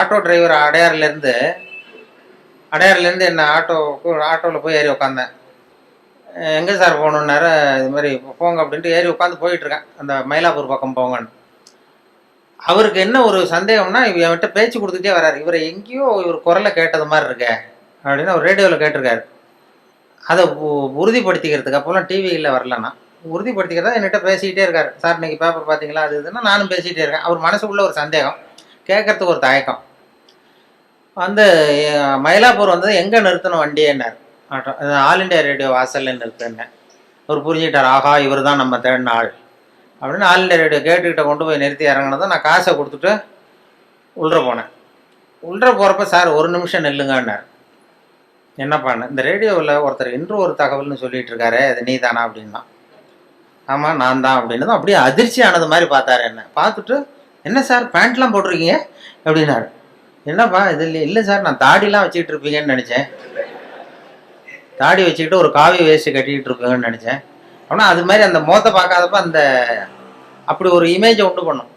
Auto driver அடையாறுலேருந்து என்ன ஆட்டோவில் போய் ஏறி உட்காந்தேன். எங்கே சார் போகணுன்னாரு. இது மாதிரி போங்க அப்படின்ட்டு ஏறி உட்காந்து போயிட்டுருக்கேன். அந்த மயிலாப்பூர் பக்கம் போங்கன்னு. அவருக்கு என்ன ஒரு சந்தேகம்னா, என்கிட்ட பேச்சு கொடுத்துட்டே வர்றாரு. இவரை எங்கேயோ இவர் குரலை கேட்டது மாதிரி இருக்கே அப்படின்னு அவர் ரேடியோவில் கேட்டிருக்காரு. அதை உறுதிப்படுத்திக்கிறதுக்கு அப்போல்லாம் டிவியில் வரலன்னா உறுதிப்படுத்திக்கிறதா என்கிட்ட பேசிக்கிட்டே இருக்காரு. சார் இன்னைக்கு பேப்பர் பார்த்தீங்களா அது இதுன்னா நானும் பேசிகிட்டே இருக்கேன். அவர் மனசுக்குள்ள ஒரு சந்தேகம், கேட்கறதுக்கு ஒரு தயக்கம். வந்து மயிலாப்பூர் வந்தது எங்கே நிறுத்தணும் வண்டியேன்னார். ஆட்டோ ஆல் இண்டியா ரேடியோ வாசல்ல நிறுத்துன்னேன். அவர் புரிஞ்சுக்கிட்டார், ஆஹா இவர் தான் நம்ம தேடின ஆள் அப்படின்னு. ஆல் இண்டியா ரேடியோ கேட்டுக்கிட்ட கொண்டு போய் நிறுத்தி இறங்கினதும் நான் காசை கொடுத்துட்டு உள்ளே போனேன். உள்ளே போகிறப்ப சார் ஒரு நிமிஷம் நில்லுங்கன்னார். என்னப்பான்னு, இந்த ரேடியோவில் ஒருத்தர் இன்று ஒரு தகவல்னு சொல்லிட்டு இருக்காரு, அது நீ தானா அப்படின்னா. ஆமாம் நான் தான் அப்படின்னதும் அப்படியே அதிர்ச்சி ஆனது மாதிரி பார்த்தாரு. என்ன பார்த்துட்டு, என்ன சார் பேண்ட்லாம் போட்டிருக்கீங்க அப்படின்னாரு. என்னப்பா இது இல்லை சார், நான் தாடிலாம் வச்சுக்கிட்டு இருப்பீங்கன்னு நினச்சேன். தாடி வச்சுக்கிட்டு ஒரு காவி வேஸ்ட்டு கட்டிக்கிட்டு இருப்பீங்கன்னு நினச்சேன். ஆனால் அது மாதிரி அந்த முகத்தை பார்க்காதப்ப அந்த அப்படி ஒரு இமேஜை உண்டு பண்ணும்.